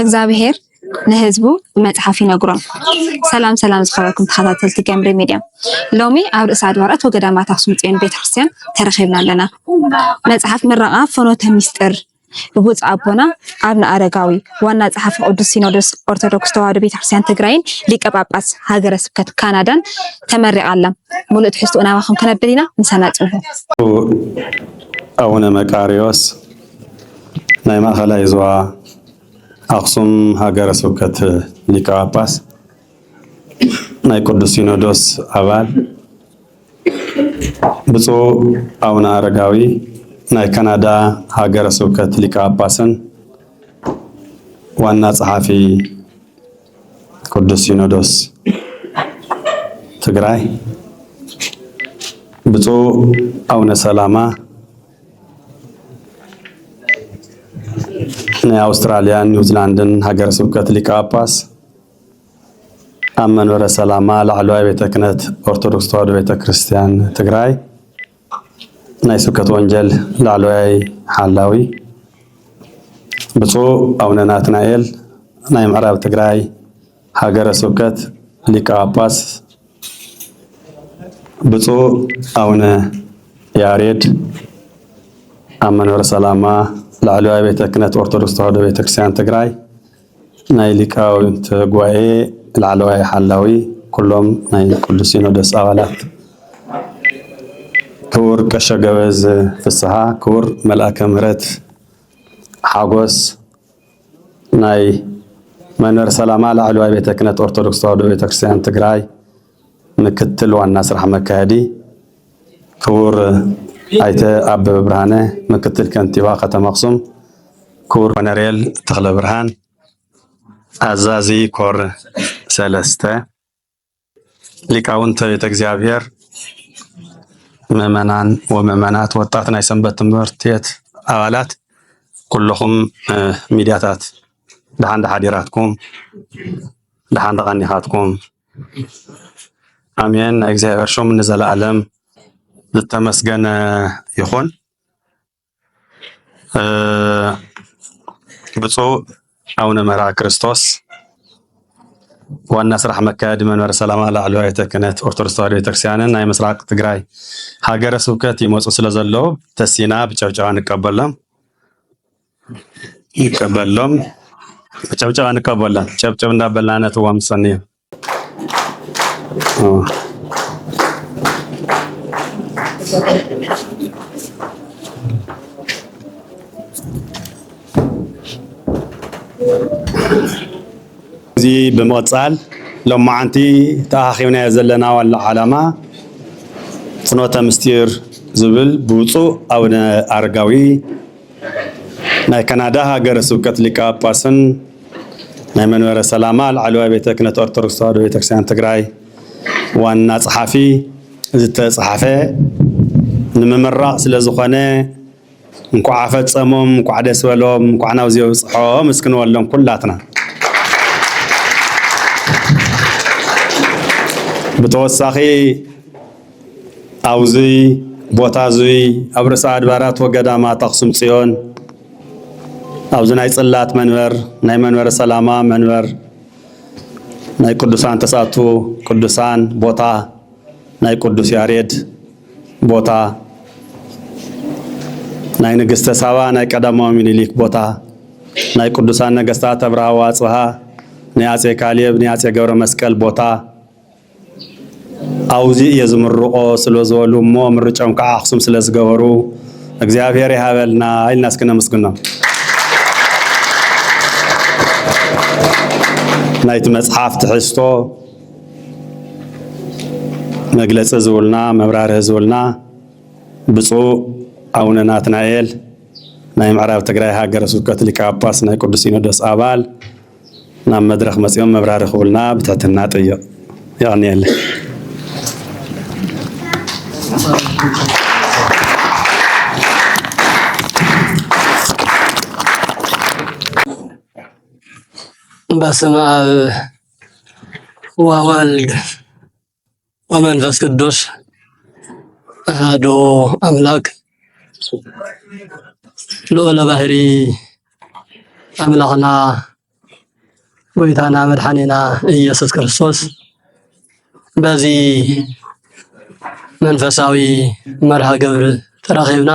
እግዚአብሔር ንህዝቡ መጽሐፍ ይነግሮም። ሰላም ዝኸበርኩም ተኸታተልቲ ገምሪ ሚድያ ሎሚ ኣብ ርእሰ ኣድባራት ወገዳማት ኣክሱም ጽዮን ቤተክርስትያን ተረኺብና ኣለና። መጽሐፍ ምረቓ ፍኖተ ምስጢር ብቡፅ ኣቦና ኣብነ ኣረጋዊ ዋና ጸሓፊ ቅዱስ ሲኖዶስ ኦርቶዶክስ ተዋህዶ ቤተክርስትያን ትግራይን ሊቀ ጳጳስ ሃገረ ስብከት ካናዳን ተመሪቓ ኣላ። ሙሉእ ትሕዝቶኡ ናባኹም ከነብል ኢና ንሰናጽንሑ። ኣቡነ መቃርዮስ ናይ ማእኸላይ ዞባ ኣክሱም ሃገረ ስብከት ሊቀ ጳጳስ ናይ ቅዱስ ሲኖዶስ ኣባል ብፁዕ ኣቡነ ኣረጋዊ ናይ ካናዳ ሃገረ ስብከት ሊቀ ጳጳስን ዋና ጸሓፊ ቅዱስ ሲኖዶስ ትግራይ ብፁዕ ኣቡነ ሰላማ ናይ ኣውስትራልያን ኒውዚላንድን ሃገረ ስብከት ሊቀ ጳጳስ ኣብ መንበረ ሰላማ ላዕለዋይ ቤተ ክህነት ኦርቶዶክስ ተዋህዶ ቤተ ክርስቲያን ትግራይ ናይ ስብከት ወንጀል ላዕለዋይ ሓላዊ ብፁዕ ኣቡነ ናትናኤል ናይ ምዕራብ ትግራይ ሃገረ ስብከት ሊቀ ጳጳስ ብፁዕ ኣቡነ ያሬድ ኣብ መንበረ ሰላማ ላዕለዋይ ቤተ ክህነት ኦርቶዶክስ ተዋህዶ ቤተ ክርስቲያን ትግራይ ናይ ሊቃውንት ጉባኤ ላዕለዋይ ሓላዊ ኩሎም ናይ ቅዱስ ሲኖዶስ ኣባላት ክቡር ቀሸ ገበዝ ፍስሓ ክቡር መልአከ ምህረት ሓጎስ ናይ መንበረ ሰላማ ላዕለዋይ ቤተ ክህነት ኦርቶዶክስ ተዋህዶ ቤተ ክርስቲያን ትግራይ ምክትል ዋና ስራሕ መካየዲ ክቡር ኣይተ ኣበበ ብርሃነ ምክትል ከንቲባ ከተማ ኣክሱም ክቡር ኮነሬል ተክለ ብርሃን ኣዛዚ ኮር ሰለስተ ሊቃውንተ ቤተ እግዚአብሔር ምእመናን ወምእመናት ወጣት ናይ ሰንበት ትምህርት ቤት ኣባላት ኩልኹም ሚድያታት ደሓን ሓዲራትኩም ደሓን ተቐኒኻትኩም ኣሜን። ናይ እግዚአብሔር ሹም ንዘለኣለም ዝተመስገነ ይኹን። ብፁዕ ኣቡነ መርዓ ክርስቶስ ዋና ስራሕ መካየዲ መንበረ ሰላማ ላዕለዋይ ቤተ ክህነት ኦርቶዶክስ ተዋህዶ ቤተክርስቲያንን ናይ ምስራቅ ትግራይ ሃገረ ስብከት ይመፁ ስለ ዘለዎ ተሲና ብጨብጨባ ንቀበሎም ብጨብጨባ ንቀበሎም ጨብጨብ እንዳበልና ነትዎም ሰኒዩ እዚ ብምቕፃል ሎማዓንቲ ተኣኺብናዮ ዘለና ዋላ ዓላማ ፍኖተ ምስጢር ዝብል ብብፁዕ ኣቡነ ኣረጋዊ ናይ ካናዳ ሃገረ ስብከት ሊቀ ጳጳስን ናይ መንበረ ሰላማ ላዕለዋይ ቤተ ክህነት ኦርቶዶክስ ተዋህዶ ቤተክርስቲያን ትግራይ ዋና ጸሓፊ ዝተጻሕፈ ንምምራቕ ስለ ዝኾነ እንኳዕ ፈጸሞም እንኳዕ ደስ በሎም እንኳዕ ናብዚ በፅሖም እስክንበሎም ኩላትና ብተወሳኺ ኣብዚ ቦታ እዚ ኣብ ርእሰ ኣድባራት ወገዳማት ኣክሱም ጽዮን ኣብዚ ናይ ጽላት መንበር ናይ መንበረ ሰላማ መንበር ናይ ቅዱሳን ተሳቱ ቅዱሳን ቦታ ናይ ቅዱስ ያሬድ ቦታ ናይ ንግስተ ሳባ ናይ ቀዳማዊ ምኒልክ ቦታ ናይ ቅዱሳን ነገስታት አብርሃ ወአጽብሃ ናይ አፄ ካሌብ ናይ አፄ ገብረ መስቀል ቦታ አውዚ የዝምርቆ ስለዘወሉ ሞ ምርጫም ከዓ አክሱም ስለዝገበሩ እግዚአብሔር ይሃበልና ኢልና እስክነመስግኖ ናይቲ መጽሐፍ ትሕዝቶ መግለጽ ዝውልና መብራርህ ዝውልና ብፁዕ ኣቡነ ናትናኤል ናይ ምዕራብ ትግራይ ሃገረ ስብከት ሊቀ ጳጳስ ናይ ቅዱስ ሲኖዶስ ኣባል ናብ መድረኽ መጽኦም መብራርህ ክብሉና ብትሕትና ጠይቕ ይቕኒየለ። በስመ አብ ወወልድ ወመንፈስ ቅዱስ አሐዱ አምላክ ልዑለ ባሕሪ አምላኽና ጎይታና መድኃኒና ኢየሱስ ክርስቶስ በዚህ መንፈሳዊ መርሃ ግብር ተራኺብና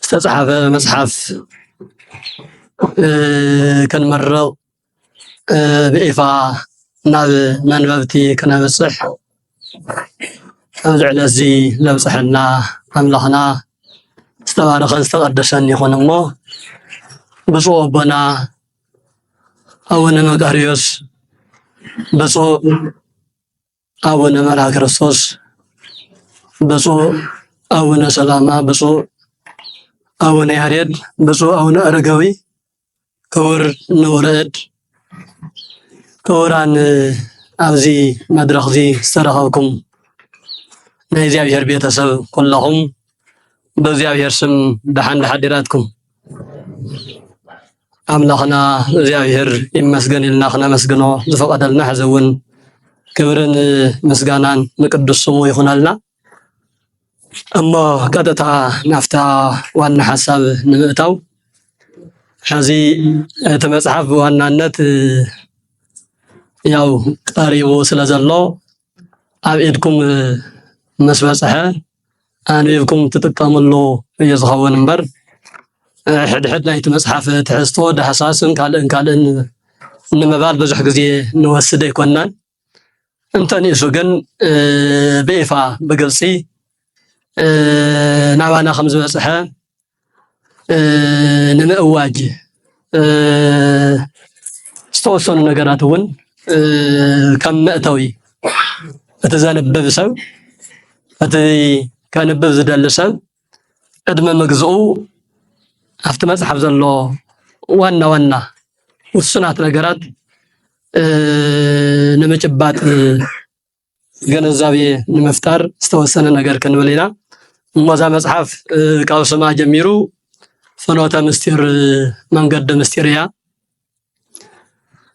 ዝተጻሕፈ መጽሐፍ ክንመርቕ ብኢፋ ናብ መንበብቲ ክነብጽሕ ኣብዚ ዕለት እዚ ለብጽሐና ኣምላኽና ዝተባረኸን ዝተቐደሰን ይኹን እሞ ብፁዕ ኣቦና አቡነ መቃርዮስ፣ ብፁዕ አቡነ መርሐ ክርስቶስ፣ ብፁዕ አቡነ ሰላማ፣ ብፁዕ አቡነ ያሬድ፣ ብፁዕ አቡነ አረጋዊ፣ ክቡር ንውረድ ክቡራን ኣብዚ መድረኽ እዚ ዝተረኸብኩም ናይ እግዚኣብሔር ቤተሰብ ኩላኹም ብእግዚኣብሔር ስም ደሓን ሓዲራትኩም አምላኽና እግዚአብሔር ይመስገን ኢልና ክነመስግኖ ዝፈቀደልና ሕዚ እውን ክብርን ምስጋናን ንቅዱስ ስሙ ይኹነልና። እሞ ቀጥታ ናፍታ ዋና ሓሳብ ንምእታው ሕዚ እቲ መጽሓፍ ብዋናነት ያው ቀሪቡ ስለ ዘሎ ኣብ ኢድኩም ምስ በፅሐ ኣንቢብኩም ትጥቀምሉ እዩ ዝኸውን እምበር ሕድሕድ ናይቲ መጽሓፍ ትሕዝቶ ዳህሳስን ካልእን ንምባል ብዙሕ ግዜ ንወስድ ኣይኮናን። እንተኒእሱ ግን ብኢፋ ብግልፂ ናባና ከም ዝበፅሐ ንምእዋጅ ዝተወሰኑ ነገራት እውን ከም መእተዊ እቲ ዘንብብ ሰብ እቲ ከንብብ ዝደሊ ሰብ ቅድሚ ምግዝኡ ኣብቲ መጽሓፍ ዘሎ ዋና ውሱናት ነገራት ንምጭባጥ ግንዛቤ ንምፍጣር ዝተወሰነ ነገር ክንብል ኢና። እሞዛ መጽሓፍ ካብ ስማ ጀሚሩ ፍኖተ ምስጢር መንገዲ ምስጢር እያ።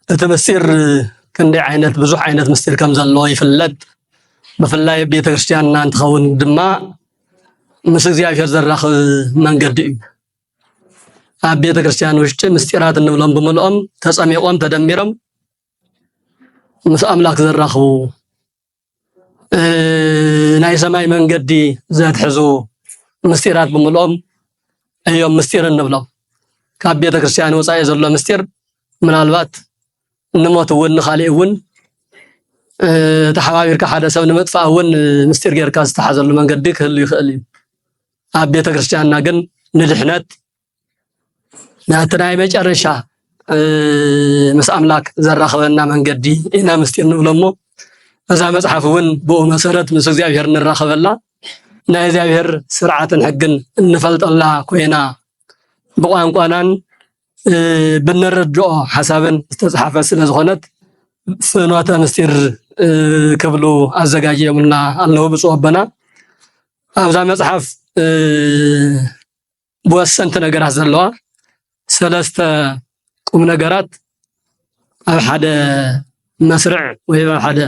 እቲ ምስጢር ክንደይ ዓይነት ብዙሕ ዓይነት ምስጢር ከም ዘለዎ ይፍለጥ። ብፍላይ ቤተ ክርስቲያንና እንትኸውን ድማ ምስ እግዚኣብሔር ዘራኽብ መንገዲ እዩ። ኣብ ቤተ ክርስቲያን ውሽጢ ምስጢራት እንብሎም ብምልኦም ተጸሚቖም ተደሚሮም ምስ ኣምላኽ ዘራኽቡ ናይ ሰማይ መንገዲ ዘትሕዙ ምስጢራት ብምልኦም እዮም ምስጢር እንብሎም። ካብ ቤተ ክርስቲያን ወፃኢ ዘሎ ምስጢር ምናልባት ንሞት እውን ንኻሊእ እውን ተሓባቢርካ ሓደ ሰብ ንምጥፋእ እውን ምስጢር ጌርካ ዝተሓዘሉ መንገዲ ክህሉ ይኽእል እዩ። ኣብ ቤተ ክርስቲያንና ግን ንድሕነት ናቲ ናይ መጨረሻ ምስ ኣምላክ ዘራኽበና መንገዲ ኢና ምስጢር ንብሎ እሞ እዛ መጽሓፍ እውን ብኡ መሰረት ምስ እግዚኣብሔር ንራኸበላ ናይ እግዚኣብሔር ስርዓትን ሕግን እንፈልጠላ ኮይና ብቋንቋናን ብንርድኦ ሓሳብን ዝተጻሕፈ ስለ ዝኾነት ፍኖተ ምስጢር ክብሉ ኣዘጋጅዮምልና ኣለዉ ብፁዕ ኣቦና። ኣብዛ መጽሓፍ ብወሰንቲ ነገራት ዘለዋ ሰለስተ ቁም ነገራት ኣብ ሓደ መስርዕ ወይ ኣብ ሓደ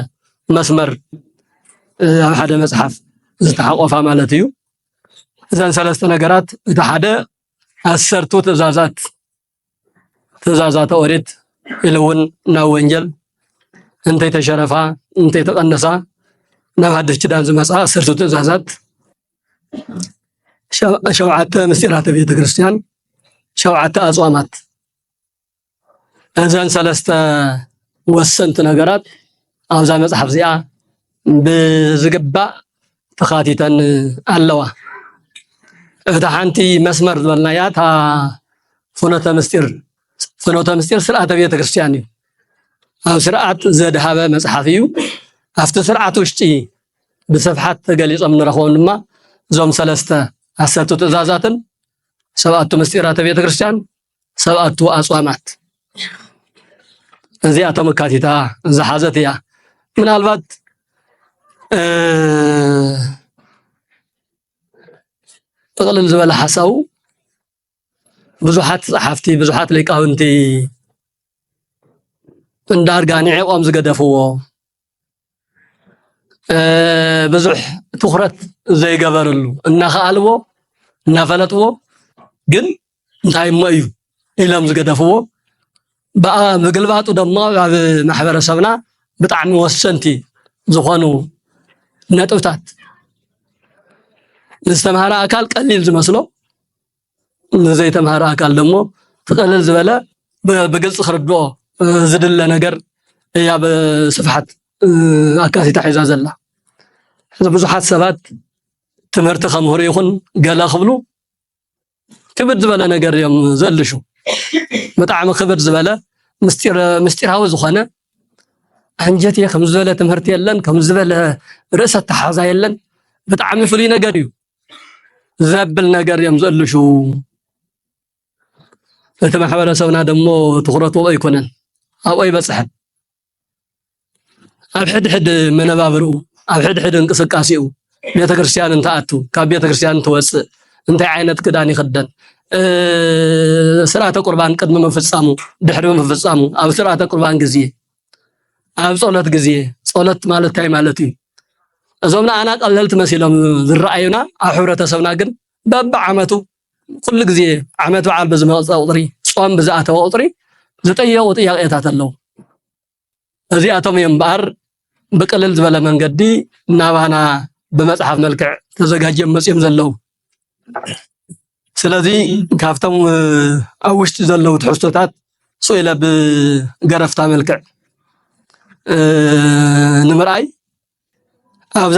መስመር ኣብ ሓደ መጽሓፍ ዝተሓቆፋ ማለት እዩ። እዘን ሰለስተ ነገራት እቲ ሓደ ኣሰርቱ ትእዛዛት ኦሪት ኢሉ እውን ናብ ወንጀል እንተይ ተሸረፋ እንተይ ተቐነሳ ናብ ሓድሽ ኪዳን ዝመጽኣ ኣሰርቱ ትእዛዛት፣ ሸውዓተ ምስጢራተ ቤተ ክርስቲያን፣ ሸውዓተ ኣጽዋማት። እዘን ሰለስተ ወሰንቲ ነገራት ኣብዛ መጽሓፍ እዚኣ ብዝግባእ ተኻቲተን ኣለዋ። እታ ሓንቲ መስመር ዝበልናያ እታ ፍኖተ ምስጢር ስርዓተ ቤተ ክርስቲያን እዩ። ኣብ ስርዓት ዘድሃበ መጽሓፍ እዩ። ኣብቲ ስርዓት ውሽጢ ብስፍሓት ተገሊጾም ንረኽቦም ድማ እዞም ሰለስተ ኣሰርቱ ትእዛዛትን ሰብኣቱ ምስጢራተ ቤተ ክርስቲያን፣ ሰብኣቱ ኣጽዋማት እዚኣቶም ኣካቲታ ዝሓዘት እያ። ምናልባት ጥቕልል ዝበለ ሓሳቡ ብዙሓት ጸሓፍቲ ብዙሓት ሊቃውንቲ እንዳርጋ ንዕቆም ዝገደፍዎ ብዙሕ ትኹረት ዘይገበረሉ እናኸኣልዎ እናፈለጥዎ ግን እንታይ እሞ እዩ ኢሎም ዝገደፍዎ ብግልባጡ ደሞ ኣብ ማሕበረሰብና ብጣዕሚ ወሰንቲ ዝኾኑ ነጥብታት ንዝተምሃረ ኣካል ቀሊል ዝመስሎ ንዘይተምሃረ ኣካል ደሞ ትቕልል ዝበለ ብግልፂ ክርድኦ ዝድለ ነገር እያ ብስፍሓት ኣካሲታ ሒዛ ዘላ ብዙሓት ሰባት ትምህርቲ ከምህሩ ይኹን ገለ ክብሉ ክብድ ዝበለ ነገር እዮም ዘልሹ ብጣዕሚ ክብድ ዝበለ ምስጢራዊ ዝኾነ አንጀት ከም ዝበለ ትምህርቲ የለን ከም ዝበለ ርእሰ ተሓዛ የለን ብጣዕሚ ፍሉይ ነገር እዩ ዘብል ነገር እዮም ዘልሹ እቲ ማሕበረሰብና ደሞ ትኩረቱ ኣይኮነን ኣብኡ ይበፅሐን ኣብ ሕድሕድ መነባብርኡ ኣብ ሕድሕድ እንቅስቃሴኡ ቤተክርስትያን እንተኣቱ ካብ ቤተክርስትያን እንትወፅእ እንታይ ዓይነት ክዳን ይኽደን ስርዓተ ቁርባን ቅድሚ ምፍፃሙ ድሕሪ ምፍፃሙ ኣብ ስርዓተ ቁርባን ግዜ ኣብ ጸሎት ግዜ ጸሎት ማለት እንታይ ማለት እዩ እዞምና ኣና ቀለልቲ መሲሎም ዝረኣዩና ኣብ ሕብረተሰብና ግን በብዓመቱ ኩሉ ግዜ ዓመት በዓል ብዝመፅእ ቁጥሪ ጾም ብዝኣተወ ቁጥሪ ዝጠየቁ ጥያቄታት ኣለዉ እዚኣቶም እዮም እምበኣር ብቅልል ዝበለ መንገዲ ናባና ብመፅሓፍ መልክዕ ተዘጋጅዮም መፅዮም ዘለዉ ስለዚ ካብቶም ኣብ ውሽጢ ዘለዉ ትሕዝቶታት ስኢለ ብገረፍታ መልክዕ ንምርኣይ ኣብዛ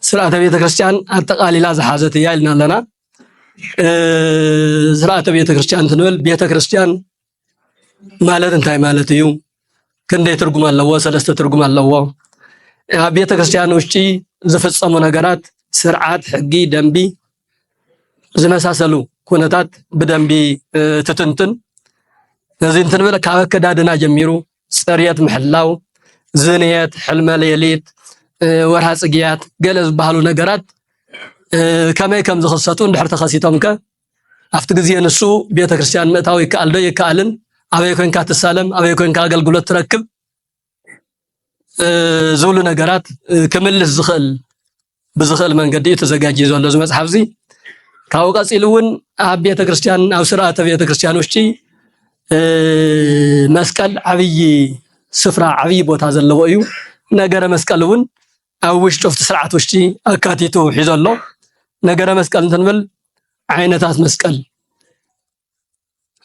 ስርዓተ ቤተክርስትያን ኣጠቃሊላ ዝሓዘት እያ ኢልና ኣለና ስርዓተ ቤተክርስትያን ትንብል ቤተክርስትያን ማለት እንታይ ማለት እዩ ክንደይ ትርጉም ኣለዎ ሰለስተ ትርጉም ኣለዎ ኣብ ቤተክርስትያን ውሽጢ ዝፍፀሙ ነገራት ስርዓት ሕጊ ደንቢ ዝመሳሰሉ ኩነታት ብደንቢ ትትንትን እዚ እንትንብል ካብ ኣከዳድና ጀሚሩ ፅርየት ምሕላው ዝንየት ሕልመ ሌሊት ወርሃ ፅግያት ገለ ዝበሃሉ ነገራት ከመይ ከም ዝኽሰቱ እንድሕር ተኸሲቶም ከ ኣብቲ ግዜ ንሱ ቤተክርስትያን ምእታው ይከኣል ዶ ይከኣልን ኣበይ ኮንካ ትሳለም ኣበይ ኮንካ ኣገልግሎት ትረክብ ዝብሉ ነገራት ክምልስ ብዝኽእል መንገዲ ተዘጋጅ ዘሎ እዚ መፅሓፍ እዚ ካብኡ ቀፂሉ እውን ኣብ ቤተክርስትያን ኣብ ስርዓተ ቤተክርስትያን ውሽጢ መስቀል ዓብይ ስፍራ ዓብይ ቦታ ዘለዎ እዩ ነገረ መስቀል እውን ኣብ ውሽጢ ኣብቲ ስርዓት ውሽጢ ኣካቲቱ ሒዙ ኣሎ ነገረ መስቀል እንትንብል ዓይነታት መስቀል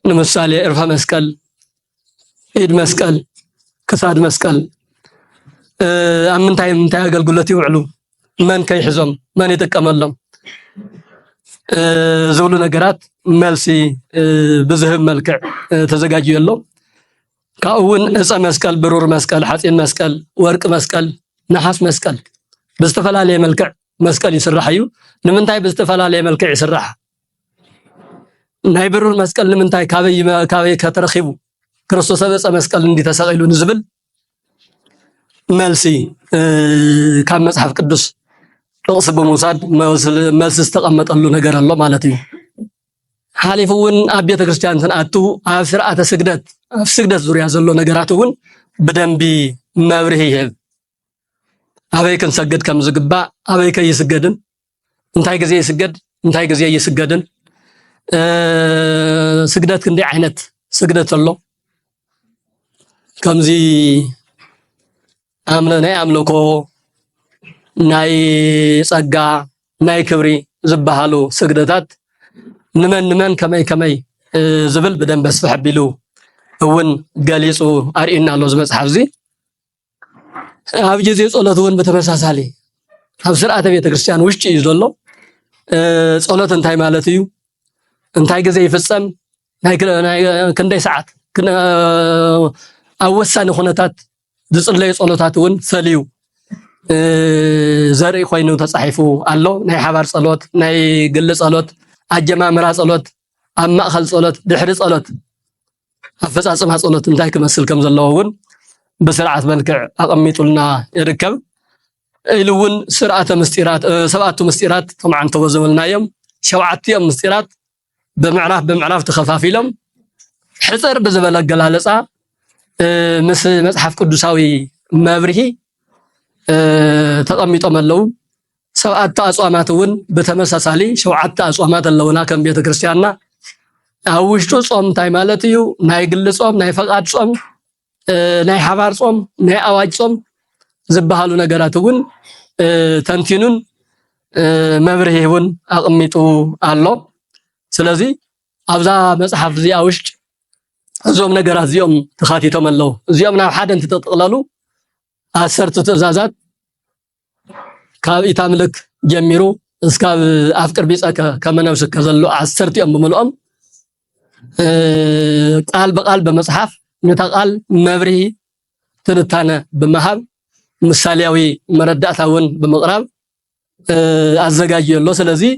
ንምሳሌ ዕርፈ መስቀል ኢድ መስቀል ክሳድ መስቀል ኣብ ምንታይ ኣገልግሎት ይውዕሉ መን ከይሕዞም መን ይጥቀመሎም ዝብሉ ነገራት መልሲ ብዝህብ መልክዕ ተዘጋጅዩ ኣሎ ካብኡ እውን ዕፀ መስቀል ብሩር መስቀል ሓፂን መስቀል ወርቂ መስቀል ነሓስ መስቀል ብዝተፈላለየ መልክዕ መስቀል ይስራሕ እዩ ንምንታይ ብዝተፈላለየ መልክዕ ይስራሕ ናይ ብሩር መስቀል ንምንታይ ካበይ ከተረኺቡ ክርስቶስ ዕፀ መስቀል እንዲ ተሰቂሉ ንዝብል መልሲ ካብ መፅሓፍ ቅዱስ ጥቕሲ ብምውሳድ መልሲ ዝተቐመጠሉ ነገር ኣሎ ማለት እዩ ሓሊፉ እውን ኣብ ቤተክርስትያን እንትንኣቱ ኣብ ስርዓተ ስግደት ኣብ ስግደት ዙርያ ዘሎ ነገራት እውን ብደንቢ መብርሂ ይህብ ኣበይ ክንሰግድ ከም ዝግባእ ኣበይ ከይስገድን እንታይ ግዜ ይስገድ እንታይ ግዜ ይስገድን ስግደት ክንደይ ዓይነት ስግደት ኣሎ ከምዚ ናይ ኣምልኮ ናይ ጸጋ ናይ ክብሪ ዝበሃሉ ስግደታት ንመን ከመይ ዝብል ብደንብ ኣስፍሕ ኣቢሉ እውን ገሊፁ ኣርኢና ኣሎ ዝመፅሓፍ እዚ ኣብ ግዜ ጸሎት እውን ብተመሳሳሊ ኣብ ስርዓተ ቤተክርስትያን ውሽጢ እዩ ዘሎ ጸሎት እንታይ ማለት እዩ እንታይ ግዜ ይፍጸም ናይ ክንደይ ሰዓት ኣብ ወሳኒ ኩነታት ዝፅለዩ ጸሎታት እውን ፈልዩ ዘርኢ ኮይኑ ተጻሒፉ ኣሎ ናይ ሓባር ጸሎት ናይ ግሊ ጸሎት ኣጀማምራ ጸሎት ኣብ ማእኸል ጸሎት ድሕሪ ጸሎት ኣፈጻጽማ ጸሎት እንታይ ክመስል ከም ዘለዎ እውን ብስርዓት መልክዕ ኣቐሚጡልና ይርከብ ኢሉ እውን ስርዓተ ምስጢራት ሰባቱ ምስጢራት ተማዓንተ ወዘመልናዮም ሸውዓትዮም ምስጢራት ብምዕራፍ ተኸፋፊሎም ሕፅር ብዝበለ ኣገላለፃ ምስ መፅሓፍ ቅዱሳዊ መብርሂ ተቐሚጦም ኣለዉ ሰብዓተ ኣጽዋማት እውን ብተመሳሳሊ ሸውዓተ ኣጽዋማት ኣለውና ከም ቤተክርስትያንና أوشتو صوم تاي مالتيو ناي قل صوم ناي فقاد صوم ناي حبار صوم ناي أواج صوم زبهالو نقراتون تنتينون مبرهيون أقميتو الله سلازي أبزا مصحف زي أوشت زوم نقرات زيوم تخاتيتو ملو زيوم ناو حدا انت تتقلالو أسرتو تأزازات كاب إتاملك جميرو اسكاب أفكر بيساك كما نوسك كذلو عسرت يوم بملؤم قال بقال بمصحف نتقال مبرهي تنتانا بمهاب ምሳሌያዊ መረዳታውን በመቅረብ አዘጋጅየሎ ስለዚህ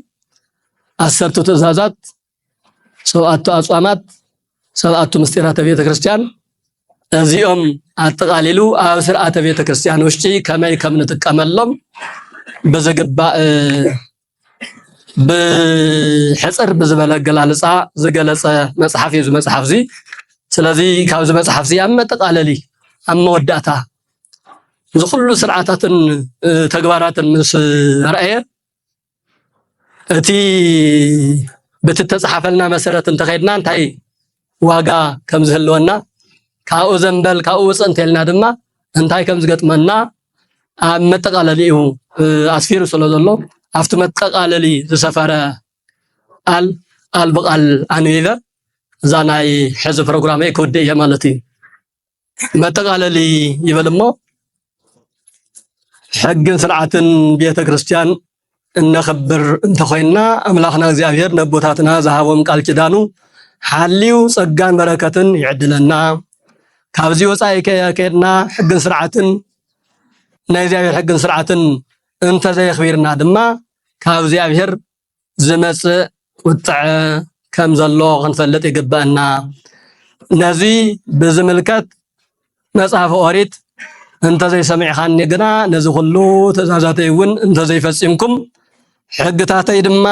10ቱ ትእዛዛት 7ቱ አጽዋማት 7ቱ ምስጢራተ ቤተ ክርስቲያን እዚኦም አጠቃሊሉ ኣብ ስርዓተ ቤተ ክርስቲያን ውሽጢ ከመይ ከምንጥቀመሎም በዘገባ በሕጽር በዝበለ ገላልጻ ዘገለጸ መጽሐፍ ይዙ መጽሐፍ ዚ ስለዚህ ካብዚ መጽሐፍ ዚ አመጠቃለሊ አመወዳታ ዝኩሉ ስርዓታትን ተግባራትን ምስ ረአየ እቲ በተጻፈልና መሰረት እንተኸይድና እንታይ ዋጋ ከም ዝህልወና ካኡ ዘንበል ካኡ ወፅንተልና ድማ እንታይ ከም ዝገጥመና ኣብ መጠቃለሊኡ ኣስፊሩ ስለዘሎ ኣብቲ መጠቃለሊ ዝሰፈረ ቃል በቃል አንቢበ እዛ ናይ ሕዚ ፕሮግራም ክወደ እየ ማለት እዩ መጠቃለሊ ይበልሞ ሕግን ስርዓትን ቤተ ክርስቲያን እንኸብር እንተኾይና አምላኽና እግዚአብሔር ነቦታትና ዝሃቦም ቃል ኪዳኑ ሓልዩ ጸጋን በረከትን ይዕድለና ካብዚ ወፃኢ ከየድና ሕግን ስርዓትን ናይ እግዚአብሔር ሕግን ስርዓትን እንተ ዘይኽቢርና ድማ ካብ እግዚአብሔር ዝመጽእ ቁጥዕ ከም ዘሎ ክንፈልጥ ይግባአና ነዚ ብዝምልከት መጽሐፈ ኦሪት እንተ ዘይሰሚዕኻኒ ግና ነዚ ኩሉ ትእዛዛተይ እውን እንተ ዘይፈጺምኩም ሕግታተይ ድማ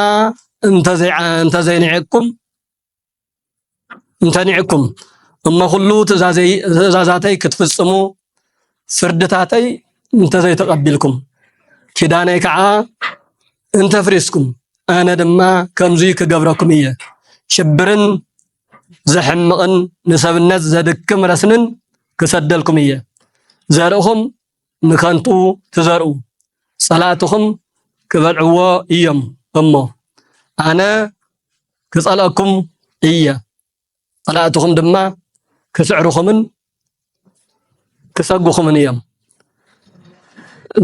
እንተ ዘይንዕኩም እንተኒዕኩም እሞ ኩሉ ትእዛዛተይ ክትፍጽሙ ፍርድታተይ እንተ ዘይተቀቢልኩም ኪዳነይ ከዓ እንተ ፍሪስኩም ኣነ ድማ ከምዚ ክገብረኩም እየ ሽብርን ዘሕምቕን ንሰብነት ዘድክም ረስንን ክሰደልኩም እየ ዘርእኹም ንከንቱ ትዘርኡ ጸላትኹም ክበልዕዎ እዮም እሞ ኣነ ክጸልአኩም እየ ጸላትኹም ድማ ክስዕሩኹምን ክሰጉኹምን እዮም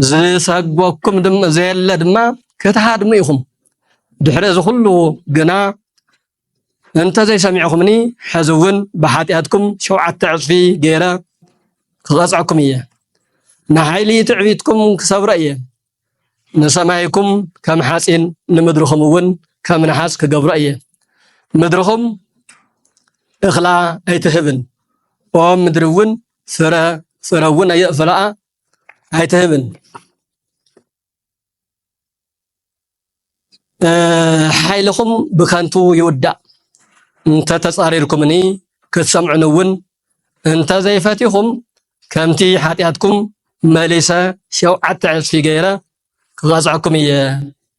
ዝሰግወኩም ድማ ዘየለ ድማ ክትሃድሙ ኢኹም ድሕሪ እዚ ኩሉ ግና እንተ ዘይሰሚዕኹምኒ ሕዚ እውን ብሓጢኣትኩም 7 ዕፅፊ ገይረ ክቐጽዐኩም እየ ንሓይሊ ትዕቢትኩም ክሰብሮ እየ ንሰማይኩም ከም ሓጺን ንምድርኹም እውን ከም ነሓስ ክገብሮ እየ ምድርኹም እኽላ ኣይትህብን ኦም ምድሪ እውን ፍረ እውን ኣየእፍላኣ ኣይትህብን ሓይልኹም ብከንቱ ይውዳእ እንተ ተጻሪርኩምኒ ክትሰምዑን እውን እንተ ዘይፈቲኹም ከምቲ ሓጢኣትኩም መሊሰ 7 ዕፅፊ ገይረ ክቐጽዐኩም እየ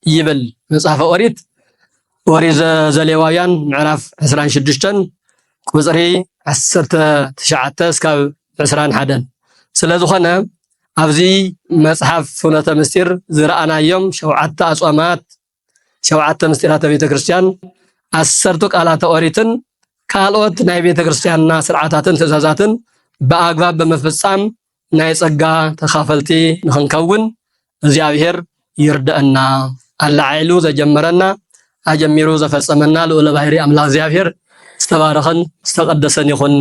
ይብል መጽሐፈ ኦሪት ዘሌዋውያን ምዕራፍ 26 ቁጽሪ 19 እስካብ 21 ስለዝኾነ ኣብዚ መጽሐፍ ፍኖተ ምስጢር ዝረኣናዮም 7 ኣጽዋማት 7 ምስጢራተ ቤተ ክርስቲያን 10 ቃላተ ኦሪትን ካልኦት ናይ ቤተ ክርስቲያንና ስርዓታትን ትእዛዛትን በአግባብ በመፈጸም ናይ ጸጋ ተኻፈልቲ ንኽንከውን እግዚአብሔር ይርዳአና አላዓይሉ ዘጀመረና አጀሚሩ ዘፈጸመና ልዑለ ባሕሪ አምላክ እግዚአብሔር ዝተባረኸን ዝተቀደሰን ይኹን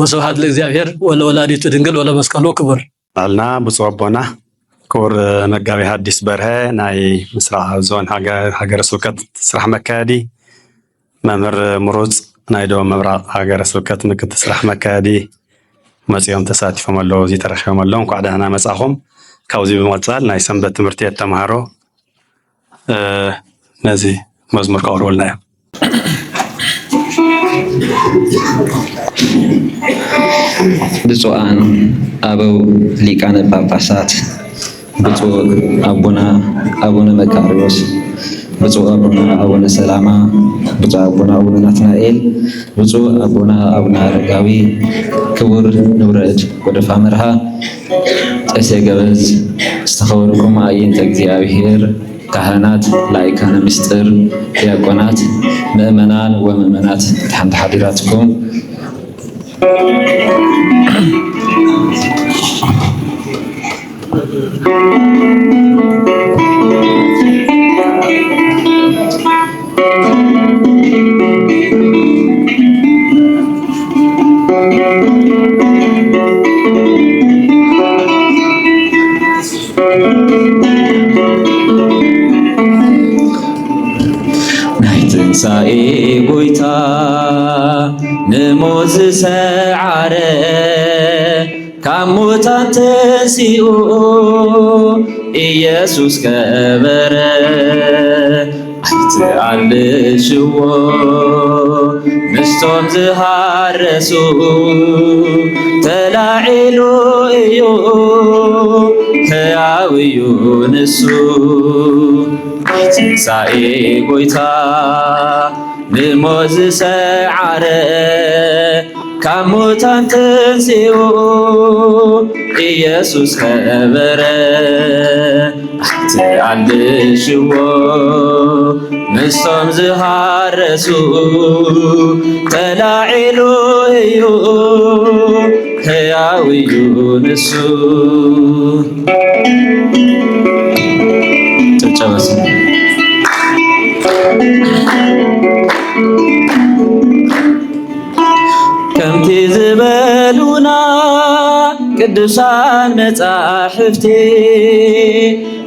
ወስብሐት ለእግዚአብሔር ወለወላዲቱ ድንግል ወለመስቀሉ ክቡር አልና ብፁዕ አቦና ክቡር መጋቢ ሐዲስ በርሀ ናይ ምስራቅ ዞን ሃገረ ስብከት ስራሕ መካየዲ መምህር ምሩጽ ናይ ደቡብ ምብራቅ ሃገረ ስብከት ምክትል ስራሕ መካየዲ መጽዮም ተሳቲፎም ኣለው እዚ ተረኺቦም ኣለው እንኳዕ ደህና መጻኹም ካብዚ ብምቕጻል ናይ ሰንበት ትምህርቲ ቤት ተምሃሮ ነዚ መዝሙር ከቕርቡልና እዮም ብፁዓን ኣበው ሊቃነ ጳጳሳት ብፁዕ አቡነ መቃርዮስ ብፁዕ አቡነ ሰላማ ብፁዕ አቡነ ናትናኤል፣ ብፁዕ አቡነ አረጋዊ፣ ክቡር ንብረድ ጎደፋ መርሃ፣ ቄሰ ገበዝ፣ ዝተኸበርኩም አዕይንተ እግዚአብሔር፣ ካህናት፣ ላይካነ ምስጢር፣ ዲያቆናት፣ ምእመናን ወምእመናት ተሓንቲ ሓዲራትኩም ትንሣኤ ጎይታ ንሞት ዝሰዓረ ካብ ሙታን ተንሥኡ ኢየሱስ ከበረ ኣይትኣልሽዎ ምስቶም ዝሃረሱ ተላዒሉ እዩ ሕያው እዩ ንሱ ትንሣኤ ጎይታ ንሞት ዝሰዓረ ካብ ሙታን ተንሥኡ ኢየሱስ ከበረ ኣይትኣልሽዎ ምስቶም ዝሃረሱ ተላዒሉ እዩ ሕያው እዩ ንሱ ጨብጨበስ ከምቲ ዝበሉና ቅዱሳን መጻሕፍቲ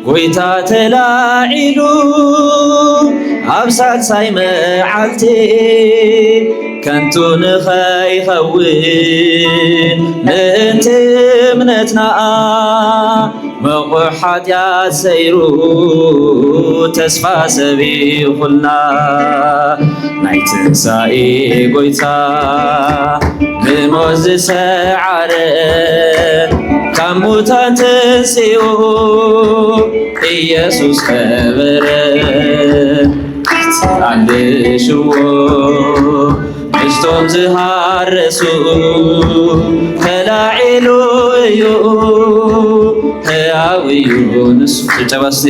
ጎይታ ተላዒሉ ኣብ ሳልሳይ መዓልቲ ከንቱ ንኸይኸውን ምእንቲ እምነትና መቑሕ ኃጢአት ሰይሩ ተስፋ ሰቢኹልና ናይ ትንሣኤ ጎይታ ንሞት ዝሰዓረ ካብ ሙታን ተንሥኡ ኢየሱስ ከበረ ኣይትኣልሽዎ ምስቶም ዝሃረሱ ተላዒሉ እዩ ሕያው እዩ ንሱ ጨብጨባ እስቲ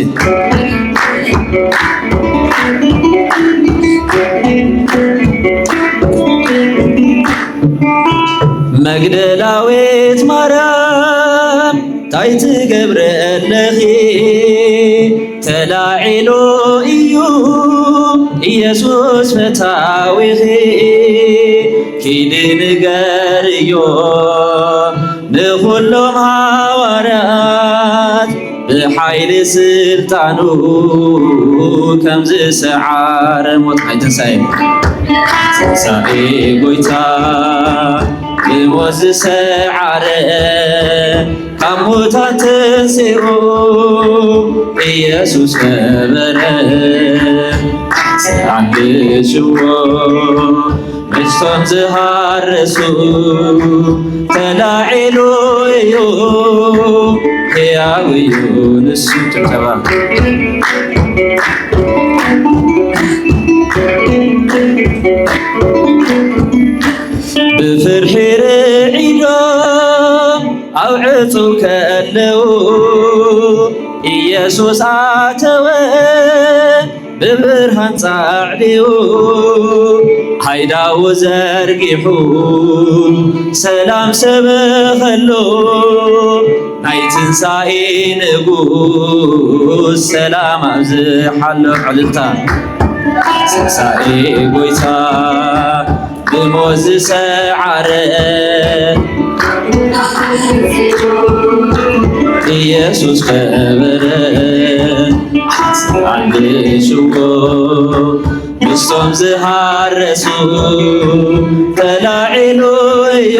መግደላዊት ማርያም ታይ ትገብረለኺ ተላዒሉ እዩ ኢየሱስ ፈታዊኺ ኪድ ንገርዮ ንኹሎም ሃዋርያት ብሓይሊ ስልጣኑ ከም ዝሰዓረ ሞት ናይ ትንሣኤ ጎይታ ንሞት ዝሰዓረ ካብ ሙታን ተንሥኡ ኢየሱስ ከበረ ኣይትኣልሽዎ ምስቶም ዝሃረሱ ተላዒሉ እዩ ሕያው እዩ ንሱ ጭብጨባ ብፍርሒ ርዒዶም ኣውዕፁ ከለዉ ኢየሱስ ኣተወ ብብርሃን ጻዕሊኡ ሃይዳው ዘርጊሑ ሰላም ሰበኸሎ ናይ ትንሣኤ ንጉስ ሰላም ኣብዝሓሎ ዕልልታ ትንሣኤ ጎይታ ብሞት ዝሰዓረ ኢየሱስ ከበረ ኣይትኣልሽዎ ምስቶም ዝሃረሱ ተላዒሉ እዩ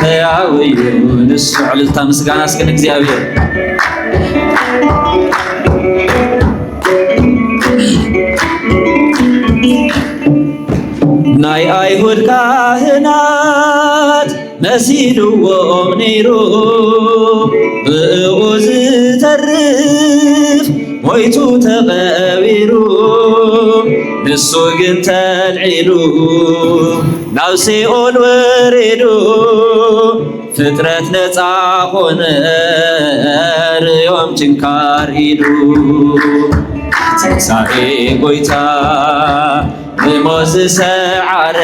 ሕያው እዩ ንሱ ዕልልታ ምስጋና እስክን እግዚአብሔር ናይ አይሁድ ካህናት መሲልዎም ነይሩ ብእኡ ዝተርፍ ሞይቱ ተቐቢሩ ንሱ ግን ተልዒሉ ናብ ሲኦል ወሪዱ ፍጥረት ነፃ ኾነ ርዮም ችንካር ኢሉ ትንሣኤ ጎይታ ብሞት ዝሰዓረ